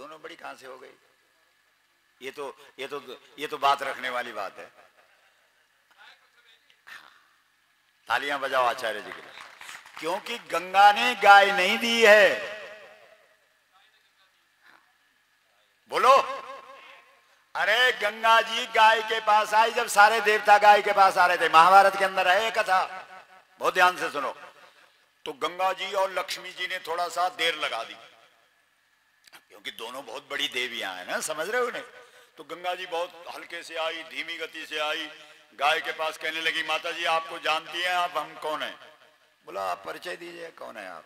दोनों बड़ी कहां से हो गई? ये तो बात रखने वाली बात है। तालियां बजाओ आचार्य जी के लिए, क्योंकि गंगा ने गाय नहीं दी है। बोलो, अरे गंगा जी गाय के पास आई जब सारे देवता गाय के पास आ रहे थे। महाभारत के अंदर है ये कथा, बहुत ध्यान से सुनो। तो गंगा जी और लक्ष्मी जी ने थोड़ा सा देर लगा दी, क्योंकि दोनों बहुत बड़ी देवियां हैं ना, समझ रहे हो उन्हें। तो गंगा जी बहुत हल्के से आई, धीमी गति से आई, गाय के पास कहने लगी, माता जी आपको जानती हैं आप, हम कौन है? बोला आप परिचय दीजिए, कौन है आप?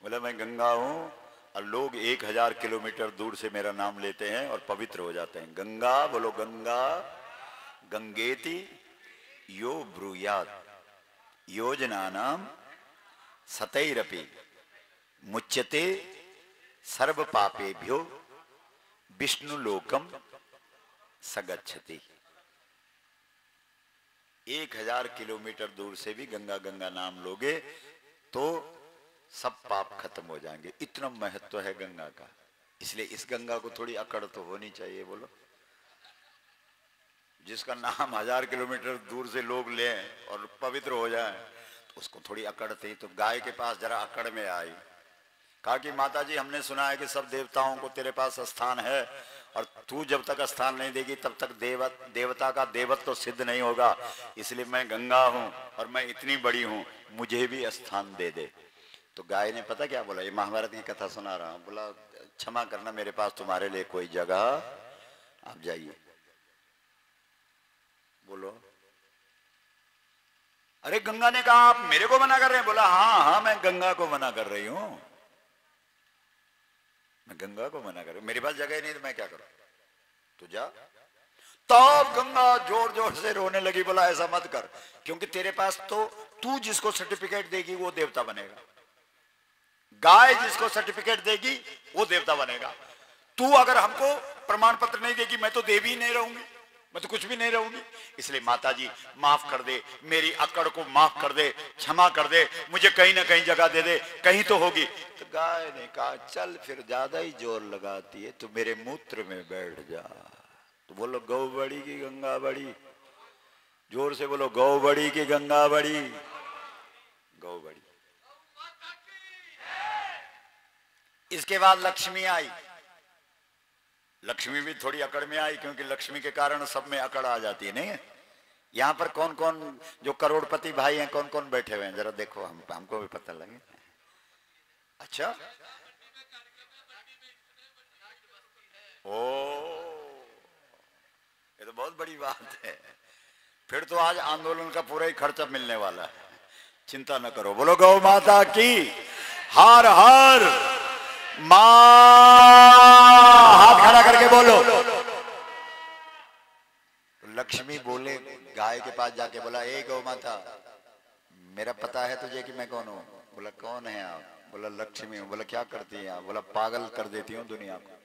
बोला मैं गंगा हूं, और लोग 1000 किलोमीटर दूर से मेरा नाम लेते हैं और पवित्र हो जाते हैं। गंगा, बोलो गंगा, गंगेति यो ब्रूयात योजनानाम सतैरपि मुच्यते सर्व पापेभ्यो विष्णु लोकम सगच्छति। 1000 किलोमीटर दूर से भी गंगा गंगा नाम लोगे तो सब पाप खत्म हो जाएंगे। इतना महत्व है गंगा का, इसलिए इस गंगा को थोड़ी अकड़ तो होनी चाहिए। बोलो, जिसका नाम 1000 किलोमीटर दूर से लोग लें और पवित्र हो जाएं, तो उसको थोड़ी अकड़ थी। तो गाय के पास जरा अकड़ में आई, कहा कि माता जी हमने सुना है कि सब देवताओं को तेरे पास स्थान है, और तू जब तक स्थान नहीं देगी तब तक देवता का देवत्व तो सिद्ध नहीं होगा। इसलिए मैं गंगा हूं और मैं इतनी बड़ी हूं, मुझे भी स्थान दे दे। तो गाय ने पता क्या बोला, ये महाभारत की कथा सुना रहा हूं, बोला क्षमा करना मेरे पास तुम्हारे लिए कोई जगह, आप जाइए। बोलो, अरे गंगा ने कहा आप मेरे को मना कर रहे हैं? बोला हाँ हाँ मैं गंगा को मना कर रही हूं, मैं गंगा को मना कर रही हूं, मेरे पास जगह ही नहीं तो मैं क्या करूं, तू जा। तब गंगा जोर जोर से रोने लगी, बोला ऐसा मत कर, क्योंकि तेरे पास तो तू जिसको सर्टिफिकेट देगी वो देवता बनेगा, गाय जिसको सर्टिफिकेट देगी वो देवता बनेगा। तू अगर हमको प्रमाण पत्र नहीं देगी मैं तो देवी नहीं रहूंगी, मैं तो कुछ भी नहीं रहूंगी। इसलिए माता जी माफ कर दे, मेरी अकड़ को माफ कर दे, क्षमा कर दे, मुझे कहीं ना कहीं जगह दे दे, कहीं तो होगी। तो गाय ने कहा चल फिर ज्यादा ही जोर लगाती है, तू मेरे मूत्र में बैठ जा। तो बोलो गौ बड़ी की गंगा बड़ी, जोर से बोलो गौ बड़ी की गंगा बड़ी, गौ बड़ी। इसके बाद लक्ष्मी आई, लक्ष्मी भी थोड़ी अकड़ में आई, क्योंकि लक्ष्मी के कारण सब में अकड़ आ जाती है। नहीं, यहां पर कौन कौन जो करोड़पति भाई हैं कौन कौन बैठे हुए हैं जरा देखो, हमको भी पता लगे। अच्छा, ओ ये तो बहुत बड़ी बात है, फिर तो आज आंदोलन का पूरा ही खर्चा मिलने वाला है, चिंता न करो। बोलो गौ माता की हर हर मां, हाथ खड़ा करके बोलो। लक्ष्मी बोले गाय के पास जाके, बोला ए गौ माता मेरा पता है तुझे कि मैं कौन हूं? बोला कौन है आप? बोला लक्ष्मी हूं। बोला क्या करती हैं आप? बोला पागल कर देती हूँ दुनिया को,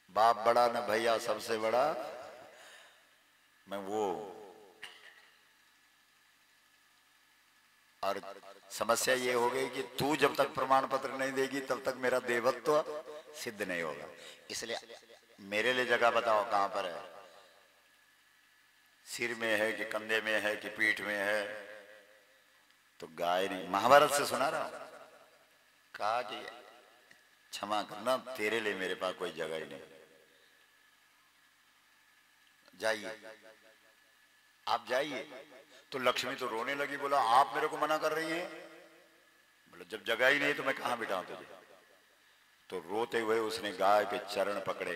बाप बड़ा न भैया सबसे बड़ा मैं वो। और समस्या ये हो गई कि तू जब तक प्रमाण पत्र नहीं देगी तब तक मेरा देवत्व सिद्ध नहीं होगा, इसलिए मेरे लिए जगह बताओ कहां पर है, सिर में है कि कंधे में है कि पीठ में है? तो गाय ने, महाभारत से सुना रहा हूं, कहा कि क्षमा करना तेरे लिए मेरे पास कोई जगह ही नहीं, जाइए आप जाइए। तो लक्ष्मी तो रोने लगी, बोला आप मेरे को मना कर रही हैं? बोला जब जगह ही नहीं तो मैं कहां बिठाऊं तुझे? तो रोते हुए उसने गाय के चरण पकड़े,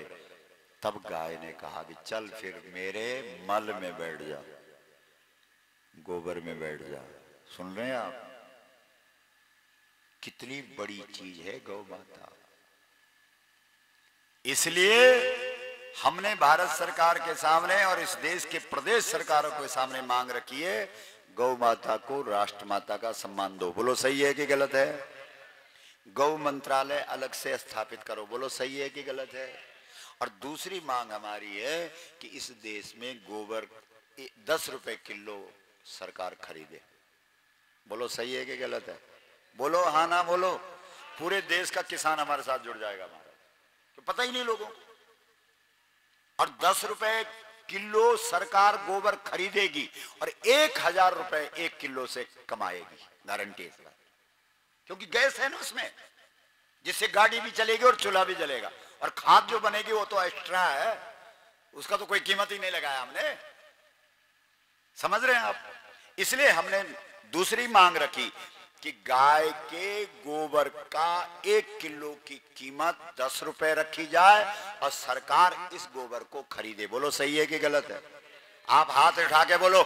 तब गाय ने कहा कि चल फिर मेरे मल में बैठ जा, गोबर में बैठ जा। सुन रहे हैं आप, कितनी बड़ी चीज है गौ माता। इसलिए हमने भारत सरकार के सामने और इस देश के प्रदेश सरकारों के सामने मांग रखी है, गौ माता को राष्ट्र माता का सम्मान दो। बोलो सही है कि गलत है? गौ मंत्रालय अलग से स्थापित करो। बोलो सही है कि गलत है? और दूसरी मांग हमारी है कि इस देश में गोबर 10 रुपए किलो सरकार खरीदे। बोलो सही है कि गलत है? बोलो हाँ ना बोलो। पूरे देश का किसान हमारे साथ जुड़ जाएगा महाराज, तो पता ही नहीं लोगों को। और 10 रुपए किलो सरकार गोबर खरीदेगी और 1000 रुपए 1 किलो से कमाएगी, गारंटी है इस बात, क्योंकि गैस है ना उसमें, जिससे गाड़ी भी चलेगी और चूल्हा भी जलेगा। और खाद जो बनेगी वो तो एक्स्ट्रा है, उसका तो कोई कीमत ही नहीं लगाया हमने, समझ रहे हैं आप। इसलिए हमने दूसरी मांग रखी कि गाय के गोबर का 1 किलो की कीमत 10 रुपए रखी जाए और सरकार इस गोबर को खरीदे। बोलो सही है कि गलत है? आप हाथ उठा के बोलो,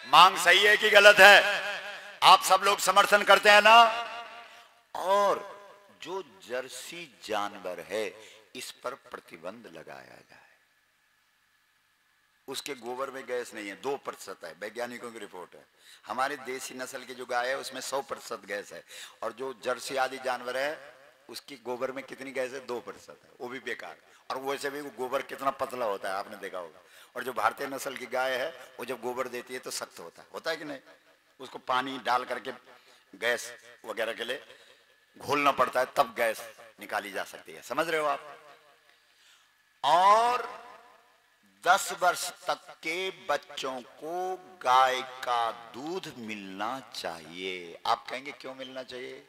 मांग सही है कि गलत है? आप सब लोग समर्थन करते हैं ना? और जो जर्सी जानवर है इस पर प्रतिबंध लगाया जाए। उसके गोबर में गैस नहीं है, 2% है, वैज्ञानिकों की रिपोर्ट है। हमारे देसी नस्ल की जो गाय है उसमें 100% गैस है, और जो जर्सी आदि जानवर है उसकी गोबर में कितनी गैस है? 2% है, वो भी बेकार। और वैसे भी वो गोबर कितना पतला होता है आपने देखा होगा। और जो भारतीय नस्ल की गाय है वो जब गोबर देती है तो सख्त होता है कि नहीं? उसको पानी डाल करके गैस वगैरह के लिए घोलना पड़ता है, तब गैस निकाली जा सकती है, समझ रहे हो आप। और 10 वर्ष तक के बच्चों को गाय का दूध मिलना चाहिए। आप कहेंगे क्यों मिलना चाहिए?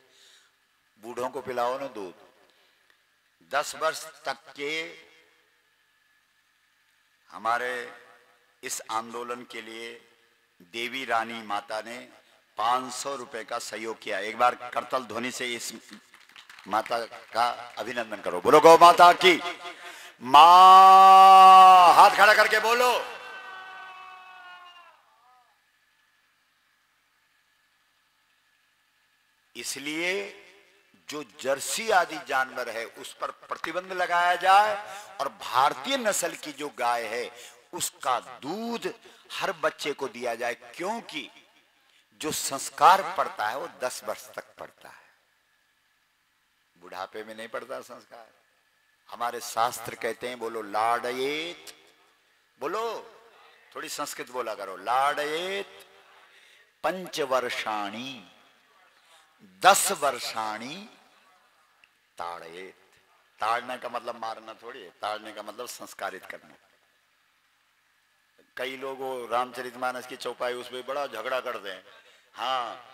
बूढ़ों को पिलाओ ना दूध। 10 वर्ष तक के हमारे इस आंदोलन के लिए देवी रानी माता ने 500 रुपए का सहयोग किया। एक बार करतल ध्वनि से इस माता का अभिनंदन करो। बोलो गौ माता की। मां, हाथ खड़ा करके बोलो। इसलिए जो जर्सी आदि जानवर है उस पर प्रतिबंध लगाया जाए और भारतीय नस्ल की जो गाय है उसका दूध हर बच्चे को दिया जाए, क्योंकि जो संस्कार पड़ता है वो 10 वर्ष तक पड़ता है, बुढ़ापे में नहीं पड़ता संस्कार। हमारे शास्त्र कहते हैं, बोलो लाडयेत, बोलो थोड़ी संस्कृत बोला करो, लाडयेत 5 वर्षाणी 10 वर्षाणी ताड़येत। ताड़ने का मतलब मारना थोड़ी है, ताड़ने का मतलब संस्कारित करना। कई लोग रामचरितमानस की चौपाई उसमें बड़ा झगड़ा करते हैं। हाँ,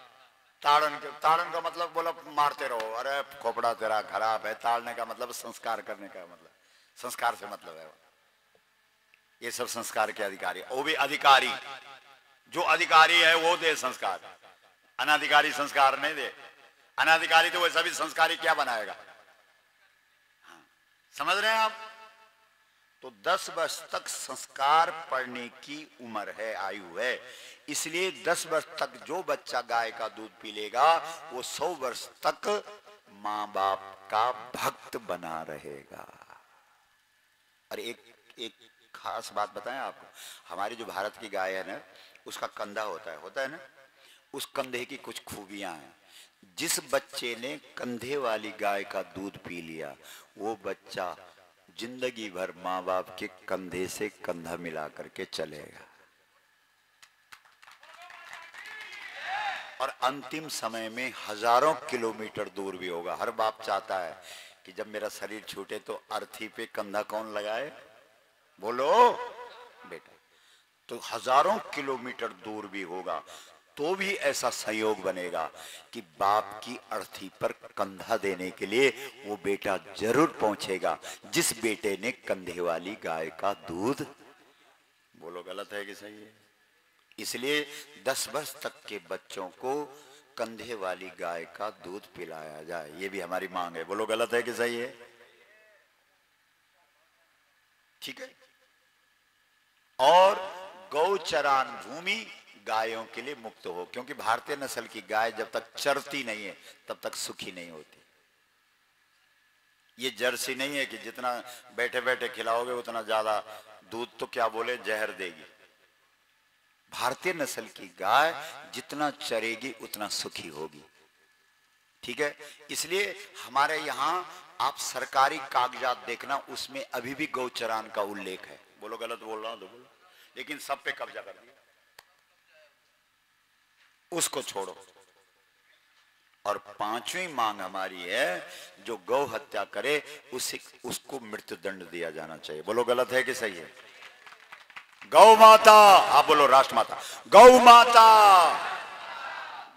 ताड़न का मतलब बोला मारते रहो, अरे खोपड़ा तेरा खराब है। ताड़ने का मतलब संस्कार करने का मतलब, संस्कार से मतलब है। ये सब संस्कार के अधिकारी, वो भी अधिकारी, जो अधिकारी है वो दे संस्कार, अनाधिकारी संस्कार नहीं दे। अनाधिकारी तो वैसा भी संस्कारी क्या बनाएगा? हाँ, समझ रहे हैं आप। तो 10 वर्ष तक संस्कार पढ़ने की उम्र है, आयु है। इसलिए 10 वर्ष तक जो बच्चा गाय का दूध पी लेगा वो 100 वर्ष तक मां बाप का भक्त बना रहेगा। और एक खास बात बताएं आपको, हमारी जो भारत की गाय है ना, उसका कंधा होता है ना, उस कंधे की कुछ खूबियां हैं। जिस बच्चे ने कंधे वाली गाय का दूध पी लिया वो बच्चा जिंदगी भर माँ बाप के कंधे से कंधा मिला करके चलेगा, और अंतिम समय में हजारों किलोमीटर दूर भी होगा। हर बाप चाहता है कि जब मेरा शरीर छूटे तो अर्थी पे कंधा कौन लगाए? बोलो बेटा। तो हजारों किलोमीटर दूर भी होगा तो भी ऐसा संयोग बनेगा कि बाप की अर्थी पर कंधा देने के लिए वो बेटा जरूर पहुंचेगा जिस बेटे ने कंधे वाली गाय का दूध। बोलो गलत है कि सही है? इसलिए 10 वर्ष तक के बच्चों को कंधे वाली गाय का दूध पिलाया जाए, ये भी हमारी मांग है। बोलो गलत है कि सही है? ठीक है। और गौचरान भूमि गायों के लिए मुक्त हो, क्योंकि भारतीय नस्ल की गाय जब तक चरती नहीं है तब तक सुखी नहीं होती। ये जर्सी नहीं है कि जितना बैठे बैठे खिलाओगे उतना ज्यादा दूध तो क्या बोले जहर देगी। भारतीय नस्ल की गाय जितना चरेगी उतना सुखी होगी। ठीक है। इसलिए हमारे यहाँ आप सरकारी कागजात देखना, उसमें अभी भी गौचरान का उल्लेख है। बोलो गलत बोल रहा हूं तो बोलो, लेकिन सब पे कब्जा कर दिया, उसको छोड़ो। और पांचवी मांग हमारी है, जो गौ हत्या करे उसको मृत्यु दंड दिया जाना चाहिए। बोलो गलत है कि सही है? गौ माता, आप बोलो राष्ट्र माता। गौ माता,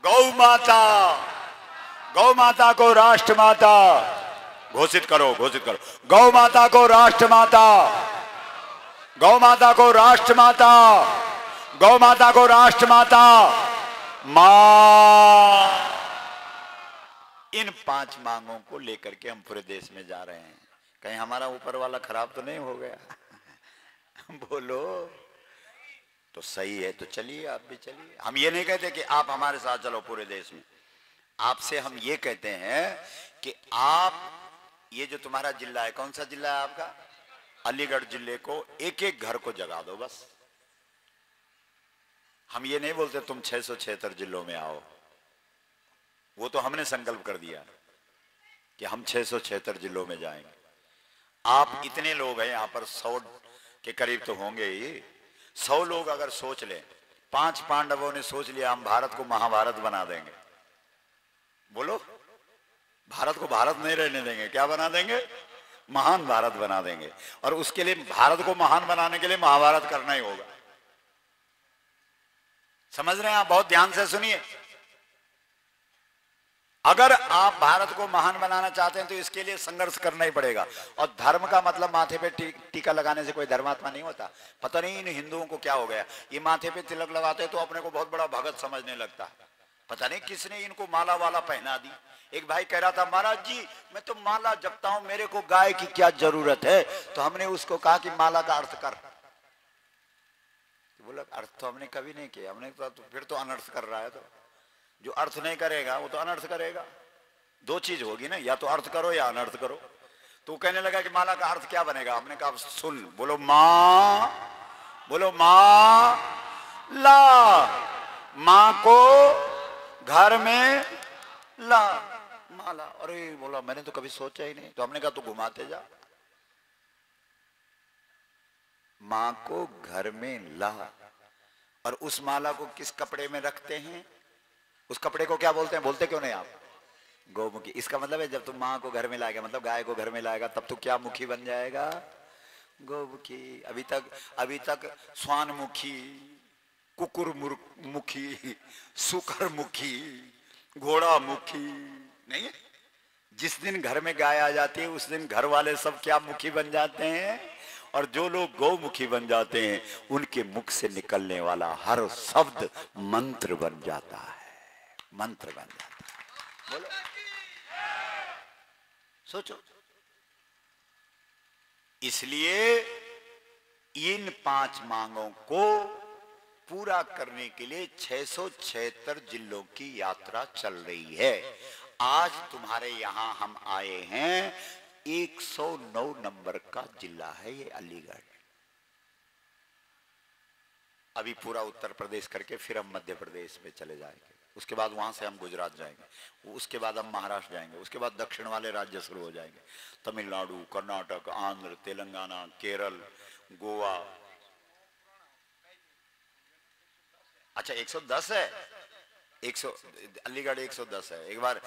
गौ माता, गौ माता को राष्ट्र माता घोषित करो, घोषित करो। गौ माता को राष्ट्र माता, गौ माता को राष्ट्र माता, गौ माता को राष्ट्र माता। मां, इन 5 मांगों को लेकर के हम पूरे देश में जा रहे हैं। कहीं हमारा ऊपर वाला खराब तो नहीं हो गया? बोलो तो सही है तो चलिए, आप भी चलिए। हम ये नहीं कहते कि आप हमारे साथ चलो पूरे देश में। आपसे हम ये कहते हैं कि आप, ये जो तुम्हारा जिला है, कौन सा जिला है आपका? अलीगढ़ जिले को एक एक घर को जगा दो बस। हम ये नहीं बोलते तुम 676 जिलों में आओ, वो तो हमने संकल्प कर दिया कि हम 676 जिलों में जाएंगे। आप इतने लोग हैं यहां पर, 100 के करीब तो होंगे ही। 100 लोग अगर सोच लें, 5 पांडवों ने सोच लिया हम भारत को महाभारत बना देंगे। बोलो, भारत को भारत नहीं रहने देंगे, क्या बना देंगे? महान भारत बना देंगे। और उसके लिए, भारत को महान बनाने के लिए महाभारत करना ही होगा। समझ रहे हैं आप? बहुत ध्यान से सुनिए। अगर आप भारत को महान बनाना चाहते हैं तो इसके लिए संघर्ष करना ही पड़ेगा। और धर्म का मतलब माथे पे टीका लगाने से कोई धर्मात्मा नहीं होता। पता नहीं इन हिंदुओं को क्या हो गया, ये माथे पे तिलक लगाते हैं तो अपने को बहुत बड़ा भगत समझने लगता। पता नहीं किसने इनको माला वाला पहना दी। एक भाई कह रहा था, महाराज जी मैं तो माला जपता हूं, मेरे को गाय की क्या जरूरत है? तो हमने उसको कहा कि माला का अर्थ कर। तो बोला अर्थ तो हमने कभी नहीं किया। हमने कहा तो फिर तो अनर्थ कर रहा है। तो जो अर्थ नहीं करेगा वो तो अनर्थ करेगा। 2 चीज होगी ना, या तो अर्थ करो या अनर्थ करो। तो वो कहने लगा कि माला का अर्थ क्या बनेगा? हमने कहा सुन, बोलो मां, बोलो मां ला, मां को घर में ला माला। अरे बोला मैंने तो कभी सोचा ही नहीं। तो हमने कहा तो घुमाते जा। मां को घर में ला। और उस माला को किस कपड़े में रखते हैं? उस कपड़े को क्या बोलते हैं? बोलते क्यों नहीं आप? गौमुखी। इसका मतलब है जब तुम मां को घर में लाएगा, मतलब गाय को घर में लाएगा, तब तो क्या मुखी बन जाएगा? गौमुखी। अभी तक स्वान मुखी, कुकुर मुखी, सुकर मुखी, घोड़ा मुखी नहीं है। जिस दिन घर में गाय आ जाती है उस दिन घर वाले सब क्या मुखी बन जाते हैं। और जो लोग गौमुखी बन जाते हैं उनके मुख से निकलने वाला हर शब्द मंत्र बन जाता है, मंत्र बन जाता है। बोलो, सोचो। इसलिए इन 5 मांगों को पूरा करने के लिए 676 जिलों की यात्रा चल रही है। आज तुम्हारे यहां हम आए हैं, 109 नंबर का जिला है ये अलीगढ़। अभी पूरा उत्तर प्रदेश करके फिर हम मध्य प्रदेश में चले जाएंगे। उसके बाद वहां से हम गुजरात जाएंगे, उसके बाद हम महाराष्ट्र जाएंगे, उसके बाद दक्षिण वाले राज्य शुरू हो जाएंगे। तमिलनाडु, कर्नाटक, आंध्र, तेलंगाना, केरल, गोवा। अच्छा 110 है। 100 अलीगढ़ 110 है। एक बार